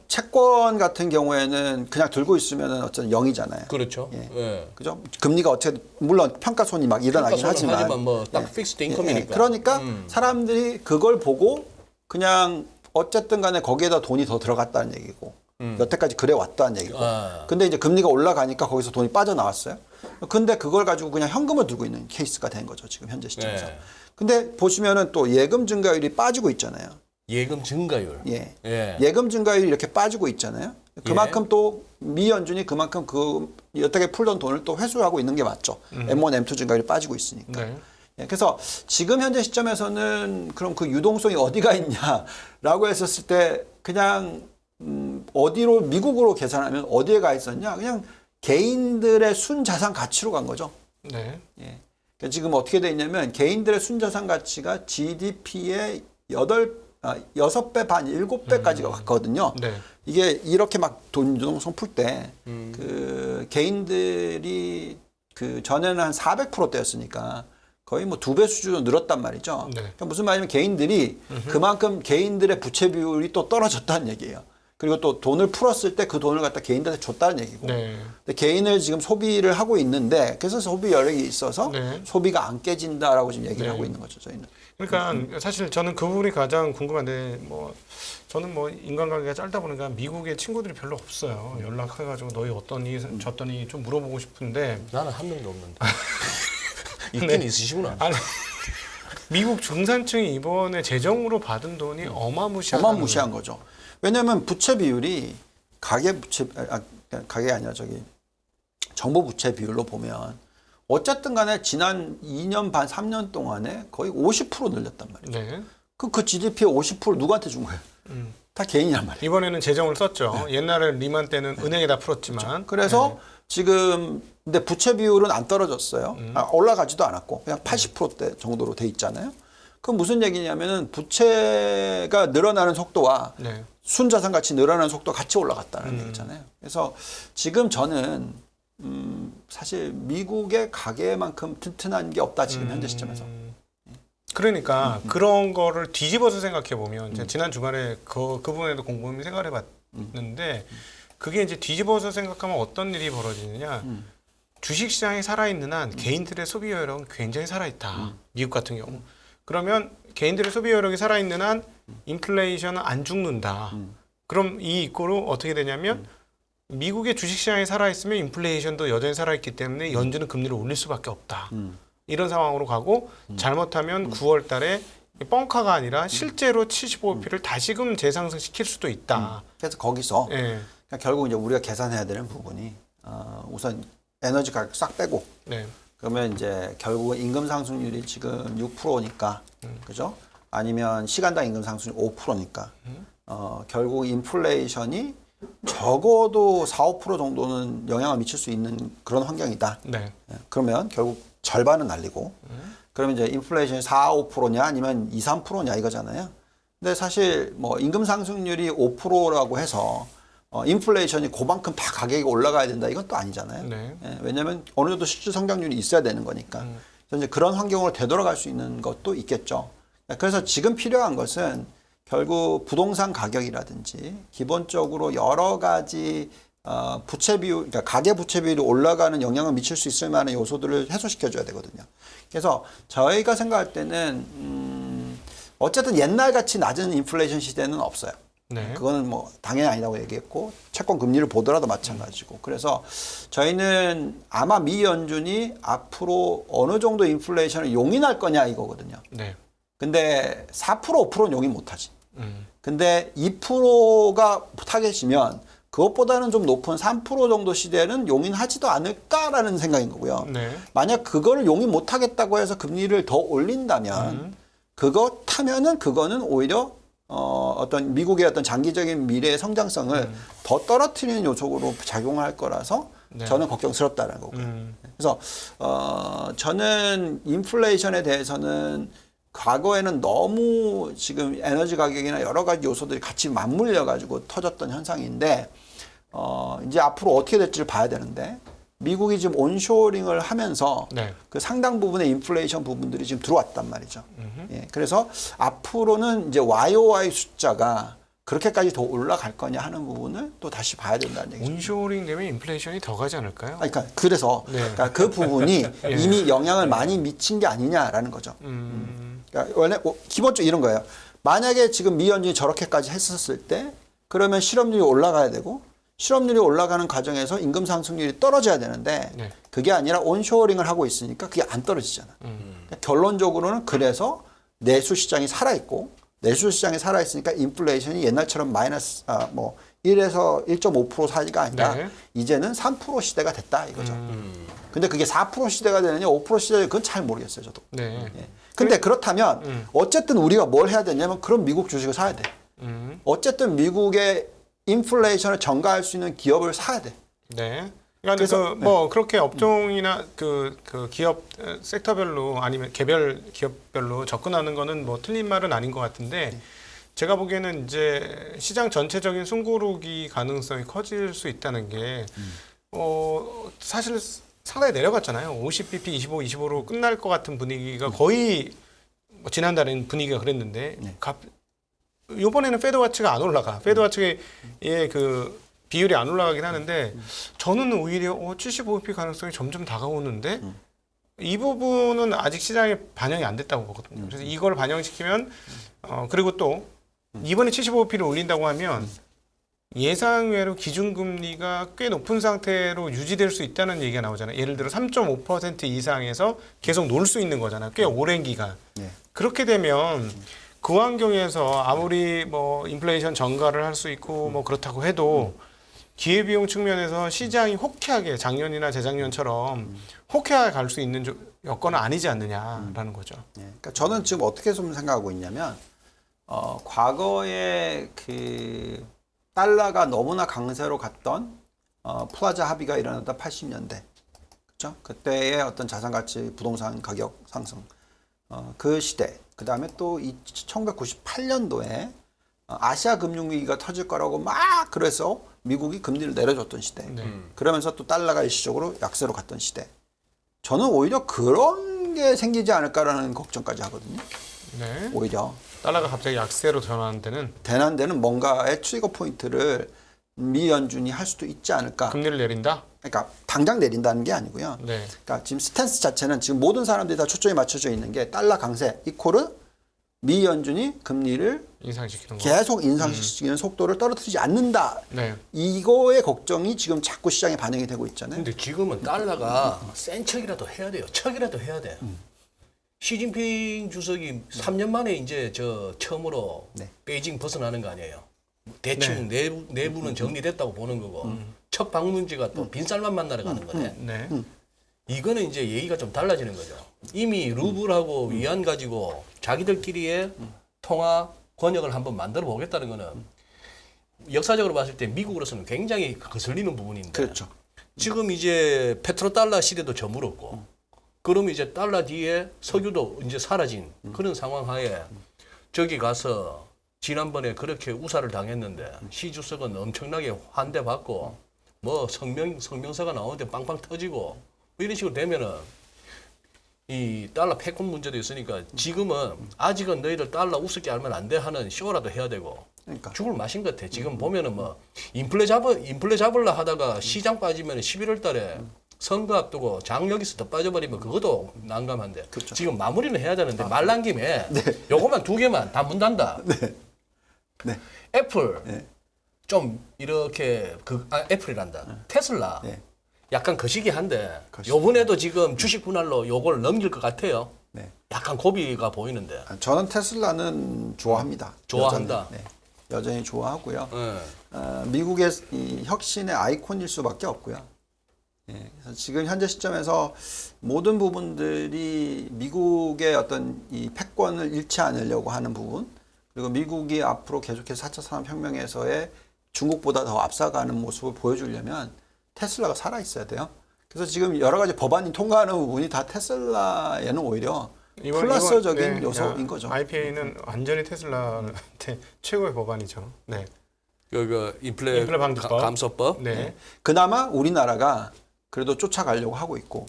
채권 같은 경우에는 그냥 들고 있으면은 어쨌든 0이잖아요. 그렇죠. 예. 예. 그죠? 금리가 어떻게 물론 평가손이 막 일어나긴 하지만 뭐 딱 픽스드 인컴이니까. 그러니까 사람들이 그걸 보고 그냥 어쨌든 간에 거기에다 돈이 더 들어갔다는 얘기고 여태까지 그래 왔다는 얘기고 근데 이제 금리가 올라가니까 거기서 돈이 빠져나왔어요. 근데 그걸 가지고 그냥 현금을 들고 있는 케이스가 된 거죠. 지금 현재 시점에서. 네. 근데 보시면은 또 예금 증가율이 빠지고 있잖아요. 예금 증가율. 예. 예. 예금 증가율이 이렇게 빠지고 있잖아요. 그만큼 또 미연준이 그만큼 그 여태까지 풀던 돈을 또 회수하고 있는 게 맞죠. M1, M2 증가율이 빠지고 있으니까. 네. 예, 그래서 지금 현재 시점에서는 그럼 그 유동성이 어디가 있냐라고 했었을 때 그냥 어디로 미국으로 계산하면 어디에 가 있었냐? 그냥 개인들의 순자산 가치로 간 거죠. 네. 예. 그러니까 지금 어떻게 돼 있냐면 개인들의 순자산 가치가 GDP의 6배 반, 7배까지가 갔거든요. 네. 이게 이렇게 막 돈 유동성 풀 때 그 개인들이 그 전에는 한 400%대였으니까 거의 뭐 2배 수준으로 늘었단 말이죠. 네. 그러니까 무슨 말이냐면 개인들이 그만큼 개인들의 부채 비율이 또 떨어졌다는 얘기예요. 그리고 또 돈을 풀었을 때 그 돈을 갖다 개인들한테 줬다는 얘기고. 네. 근데 개인을 지금 소비를 하고 있는데 그래서 소비 여력이 있어서 네. 소비가 안 깨진다라고 지금 얘기를 네. 하고 있는 거죠, 저희는. 그러니까 사실 저는 그 부분이 가장 궁금한데 뭐 저는 뭐 인간관계가 짧다 보니까 미국에 친구들이 별로 없어요. 연락해가지고 너희 어떠니 저떠니 좀 물어보고 싶은데 나는 한 명도 없는데. 있긴 있으시구나. 아니, 미국 중산층이 이번에 재정으로 받은 돈이 어마무시한 어마무시한 거죠. 왜냐하면 부채 비율이 가계 아니라 정부 부채 비율로 보면 어쨌든 간에 지난 2년 반, 3년 동안에 거의 50% 늘렸단 말이죠. 네. 그 GDP의 50% 누구한테 준 거예요? 다 개인이란 말이에요. 이번에는 재정을 썼죠. 옛날에 리만 때는 은행에다 풀었지만. 그래서 지금 근데 부채 비율은 안 떨어졌어요. 올라가지도 않았고 그냥 80%대 정도로 돼 있잖아요. 그럼 무슨 얘기냐면은 부채가 늘어나는 속도와 네. 순자산 가치 늘어나는 속도 같이 올라갔다는 얘기잖아요. 그래서 지금 저는 사실 미국의 가계만큼 튼튼한 게 없다 지금 현재 시점에서. 그러니까 그런 거를 뒤집어서 생각해 보면 지난 주말에 그 부분에도 곰곰이 생각해 봤는데 그게 이제 뒤집어서 생각하면 어떤 일이 벌어지느냐. 주식시장이 살아있는 한 개인들의 소비 여력은 굉장히 살아있다. 미국 같은 경우. 그러면 개인들의 소비 여력이 살아있는 한 인플레이션은 안 죽는다. 그럼 이 이꼬로 어떻게 되냐면 미국의 주식시장이 살아있으면 인플레이션도 여전히 살아있기 때문에 연준은 금리를 올릴 수밖에 없다. 이런 상황으로 가고 잘못하면 9월 달에 뻥카가 아니라 실제로 75p를 다시금 재상승시킬 수도 있다. 그래서 거기서 예. 그러니까 결국 이제 우리가 계산해야 되는 부분이 우선 에너지 가격 싹 빼고 네. 그러면 이제 결국은 임금 상승률이 지금 6%니까 그죠? 아니면 시간당 임금 상승률 5%니까 결국 인플레이션이 적어도 4~5% 정도는 영향을 미칠 수 있는 그런 환경이다. 네. 그러면 결국 절반은 날리고 그러면 이제 인플레이션이 4~5%냐 아니면 2~3%냐 이거잖아요. 근데 사실 뭐 임금 상승률이 5%라고 해서 인플레이션이 그만큼 다 가격이 올라가야 된다 이건 또 아니잖아요. 네. 예, 왜냐하면 어느 정도 실질 성장률이 있어야 되는 거니까. 그래서 이제 그런 환경으로 되돌아갈 수 있는 것도 있겠죠. 그래서 지금 필요한 것은 결국 부동산 가격이라든지 기본적으로 여러 가지 부채 비율, 그러니까 가계 부채 비율이 올라가는 영향을 미칠 수 있을 만한 요소들을 해소시켜줘야 되거든요. 그래서 저희가 생각할 때는 어쨌든 옛날 같이 낮은 인플레이션 시대는 없어요. 네. 그거는 뭐 당연히 아니라고 얘기했고 채권 금리를 보더라도 마찬가지고 그래서 저희는 아마 미 연준이 앞으로 어느 정도 인플레이션을 용인할 거냐 이거거든요. 네. 근데 4% 5%는 용인 못하지. 근데 2%가 타겟이면 그것보다는 좀 높은 3% 정도 시대는 용인하지도 않을까라는 생각인 거고요. 네. 만약 그거를 용인 못하겠다고 해서 금리를 더 올린다면 그거 타면은 그거는 오히려 어떤 미국의 어떤 장기적인 미래의 성장성을 더 떨어뜨리는 요소로 작용할 거라서 네. 저는 걱정스럽다는 거고요. 그래서 저는 인플레이션에 대해서는 과거에는 너무 지금 에너지 가격이나 여러 가지 요소들이 같이 맞물려 가지고 터졌던 현상인데 이제 앞으로 어떻게 될지를 봐야 되는데 미국이 지금 온쇼링을 하면서 네. 그 상당 부분의 인플레이션 부분들이 지금 들어왔단 말이죠. 예, 그래서 앞으로는 이제 YOY 숫자가 그렇게까지 더 올라갈 거냐 하는 부분을 또 다시 봐야 된다는 얘기죠. 온쇼링 되면 인플레이션이 더 가지 않을까요? 그러니까 그래서 네. 그러니까 그 부분이 예. 이미 영향을 많이 미친 게 아니냐라는 거죠. 그러니까 원래 기본적으로 이런 거예요. 만약에 지금 미 연준이 저렇게까지 했었을 때 그러면 실업률이 올라가야 되고 실업률이 올라가는 과정에서 임금 상승률이 떨어져야 되는데 네. 그게 아니라 온쇼어링을 하고 있으니까 그게 안 떨어지잖아. 그러니까 결론적으로는 그래서 내수 시장이 살아있고 내수 시장이 살아있으니까 인플레이션이 옛날처럼 마이너스 뭐 1에서 1.5% 사이가 아니라 네. 이제는 3% 시대가 됐다 이거죠. 근데 그게 4% 시대가 되느냐 5% 시대가 그건 잘 모르겠어요 저도. 네. 예. 근데 그렇다면 어쨌든 우리가 뭘 해야 되냐면 그럼 미국 주식을 사야 돼. 어쨌든 미국의 인플레이션을 전가할 수 있는 기업을 사야 돼. 네. 그러니까 그래서, 뭐 그렇게 업종이나 그 기업 섹터별로 아니면 개별 기업별로 접근하는 거는 뭐 틀린 말은 아닌 것 같은데 제가 보기에는 이제 시장 전체적인 숨고르기 가능성이 커질 수 있다는 게 사실 상당히 내려갔잖아요. 50bp, 25로 끝날 것 같은 분위기가 거의 뭐 지난달에는 분위기가 그랬는데 이번에는 페드와치가 안 올라가. 페드와치의 그 비율이 안 올라가긴 하는데 저는 오히려 75bp 가능성이 점점 다가오는데 이 부분은 아직 시장에 반영이 안 됐다고 보거든요. 그래서 이걸 반영시키면 그리고 또 이번에 75bp를 올린다고 하면 예상외로 기준금리가 꽤 높은 상태로 유지될 수 있다는 얘기가 나오잖아요. 예를 들어 3.5% 이상에서 계속 놀 수 있는 거잖아요. 꽤 오랜 기간. 네. 그렇게 되면 그 환경에서 아무리 뭐 인플레이션 전가를 할 수 있고 뭐 그렇다고 해도 기회비용 측면에서 시장이 호쾌하게 작년이나 재작년처럼 호쾌하게 갈 수 있는 여건은 아니지 않느냐라는 거죠. 예, 그러니까 저는 지금 어떻게 좀 생각하고 있냐면 과거에 그 달러가 너무나 강세로 갔던 플라자 합의가 일어났던 80년대, 그렇죠? 그때의 어떤 자산가치 부동산 가격 상승, 그 시대, 그 다음에 또 1998년도에 아시아 금융위기가 터질 거라고 막 그래서 미국이 금리를 내려줬던 시대. 그러면서 또 달러가 일시적으로 약세로 갔던 시대. 저는 오히려 그런 게 생기지 않을까라는 걱정까지 하거든요. 네. 오히려 달러가 갑자기 약세로 전환하는 데는 대난 데는 뭔가의 트리거 포인트를 미 연준이 할 수도 있지 않을까. 금리를 내린다? 그러니까 당장 내린다는 게 아니고요. 네. 그러니까 지금 스탠스 자체는 지금 모든 사람들이 다 초점이 맞춰져 있는 게 달러 강세 이코르 미 연준이 금리를 인상시키는 거. 계속 인상시키는 속도를 떨어뜨리지 않는다. 네. 이거의 걱정이 지금 자꾸 시장에 반영이 되고 있잖아요. 근데 지금은 달러가 센 척이라도 해야 돼요. 척이라도 해야 돼. 시진핑 주석이 3년 만에 이제 처음으로 네. 베이징 벗어나는 거 아니에요. 대충 내부는 정리됐다고 보는 거고 첫 방문지가 또 빈살만 만나러 가는 거네. 네. 이거는 이제 얘기가 좀 달라지는 거죠. 이미 루블하고 위안 가지고 자기들끼리의 통화 권역을 한번 만들어 보겠다는 거는 역사적으로 봤을 때 미국으로서는 굉장히 거슬리는 부분인데 그렇죠. 지금 이제 페트로달러 시대도 저물었고 그러면 이제 달러 뒤에 석유도 이제 사라진 그런 상황 하에 저기 가서 지난번에 그렇게 우사를 당했는데 시 주석은 엄청나게 환대받고 뭐 성명서가 나오는데 빵빵 터지고 뭐 이런 식으로 되면은 이 달러 패권 문제도 있으니까 지금은 아직은 너희들 달러 우습게 알면 안 돼 하는 쇼라도 해야 되고 그러니까. 죽을 맛인 것 같아. 지금 보면은 뭐 인플레 잡으려 하다가 시장 빠지면 11월 달에 선거 앞두고 장 여기서 더 빠져버리면 그것도 난감한데 그렇죠. 지금 마무리는 해야 되는데 말 난 김에 요거만 두 개만 다 문 닫다. 네. 애플 네. 좀 이렇게 애플이란다. 테슬라 네. 약간 거시기한데 요번에도 지금 주식 분할로 요걸 넘길 것 같아요. 네. 약간 고비가 보이는데. 저는 테슬라는 좋아합니다. 좋아한다. 여전히, 여전히 좋아하고요. 네. 미국의 이 혁신의 아이콘일 수밖에 없고요. 예, 그래서 지금 현재 시점에서 모든 부분들이 미국의 어떤 이 패권을 잃지 않으려고 하는 부분, 그리고 미국이 앞으로 계속해서 4차 산업혁명에서의 중국보다 더 앞서가는 모습을 보여주려면 테슬라가 살아있어야 돼요. 그래서 지금 여러 가지 법안이 통과하는 부분이 다 테슬라에는 오히려 플러스적인 요소인 거죠. IPA는 완전히 테슬라한테 최고의 법안이죠. 네. 인플레 방지법. 감소법. 네. 그나마 우리나라가 그래도 쫓아가려고 하고 있고,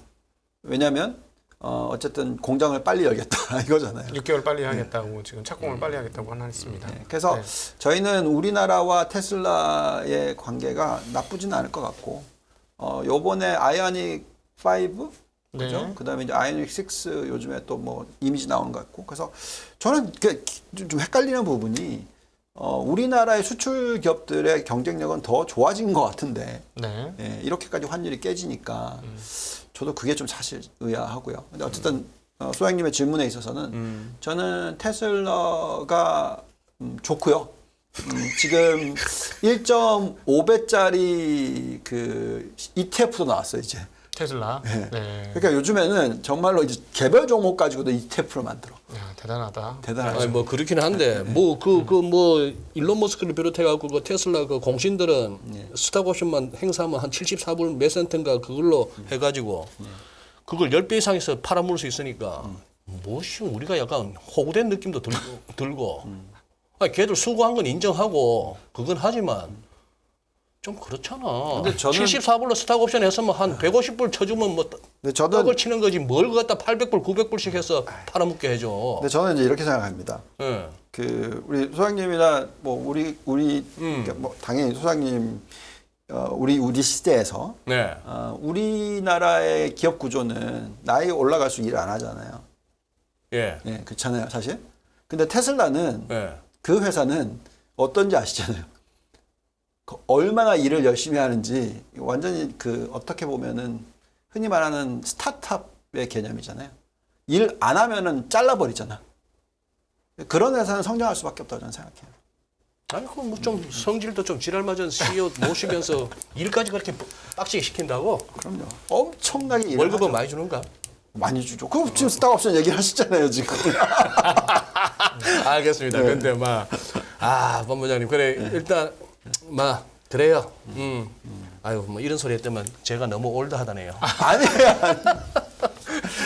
왜냐하면 어쨌든 공장을 빨리 열겠다 이거잖아요. 6개월 빨리 하겠다고 지금 착공을 빨리 하겠다고 하나했습니다. 그래서 네. 저희는 우리나라와 테슬라의 관계가 나쁘지는 않을 것 같고, 요번에 아이오닉 5 네. 그죠? 그다음에 이제 아이오닉 6 요즘에 또 뭐 이미지 나오는 것 같고 그래서 저는 좀 헷갈리는 부분이 우리나라의 수출 기업들의 경쟁력은 더 좋아진 것 같은데 네. 예, 이렇게까지 환율이 깨지니까 저도 그게 좀 사실 의아하고요. 근데 어쨌든 소장님의 질문에 있어서는 저는 테슬라가 좋고요. 지금 1.5배짜리 그 ETF도 나왔어요 이제. 테슬라. 네. 네. 그러니까 요즘에는 정말로 이제 개별 종목 가지고도 ETF를 만들어. 야, 대단하다. 대단하죠. 아니 뭐 그렇긴 한데 뭐 일론 머스크를 비롯해 갖고 그 테슬라 그 공신들은 스탁 옵션만 행사하면 한 74불 몇 센트인가 그걸로 해가지고 그걸 10배 이상에서 팔아먹을 수 있으니까 뭐시 우리가 약간 호구된 느낌도 들고 아니 걔들 수고한 건 인정하고 그건 하지만 좀 그렇잖아. 근데 저는- 74불로 스탁 옵션 했으면 한 150불 쳐주면 뭐 근데 저는 떡을 치는 거지 뭘 갖다 800불 900불씩 해서 팔아먹게 해줘. 근데 저는 이제 이렇게 생각합니다. 예. 그 우리 소장님이나 뭐 우리 그러니까 뭐 당연히 소장님 우리 시대에서 네. 우리나라의 기업 구조는 나이 올라갈수록 일 안 하잖아요. 예. 네, 그렇잖아요, 사실. 근데 테슬라는 예. 그 회사는 어떤지 아시잖아요. 얼마나 일을 열심히 하는지 완전히 그 어떻게 보면은 흔히 말하는 스타트업의 개념이잖아요. 일 안 하면은 잘라버리잖아. 그런 회사는 성장할 수밖에 없다고 저는 생각해요. 아니 그럼 뭐좀 성질도 좀 지랄맞은 CEO 모시면서 일까지 그렇게 빡시게 시킨다고? 그럼요. 엄청나게 일을 월급은 하죠. 많이 주는가? 많이 주죠. 그럼 지금 스탁옵션 얘기를 하셨잖아요, 지금. 알겠습니다. 네. 근데 본부장님 그래 일단 그래요. 아유 뭐 이런 소리 했더만 제가 너무 올드하다네요. 아니에요.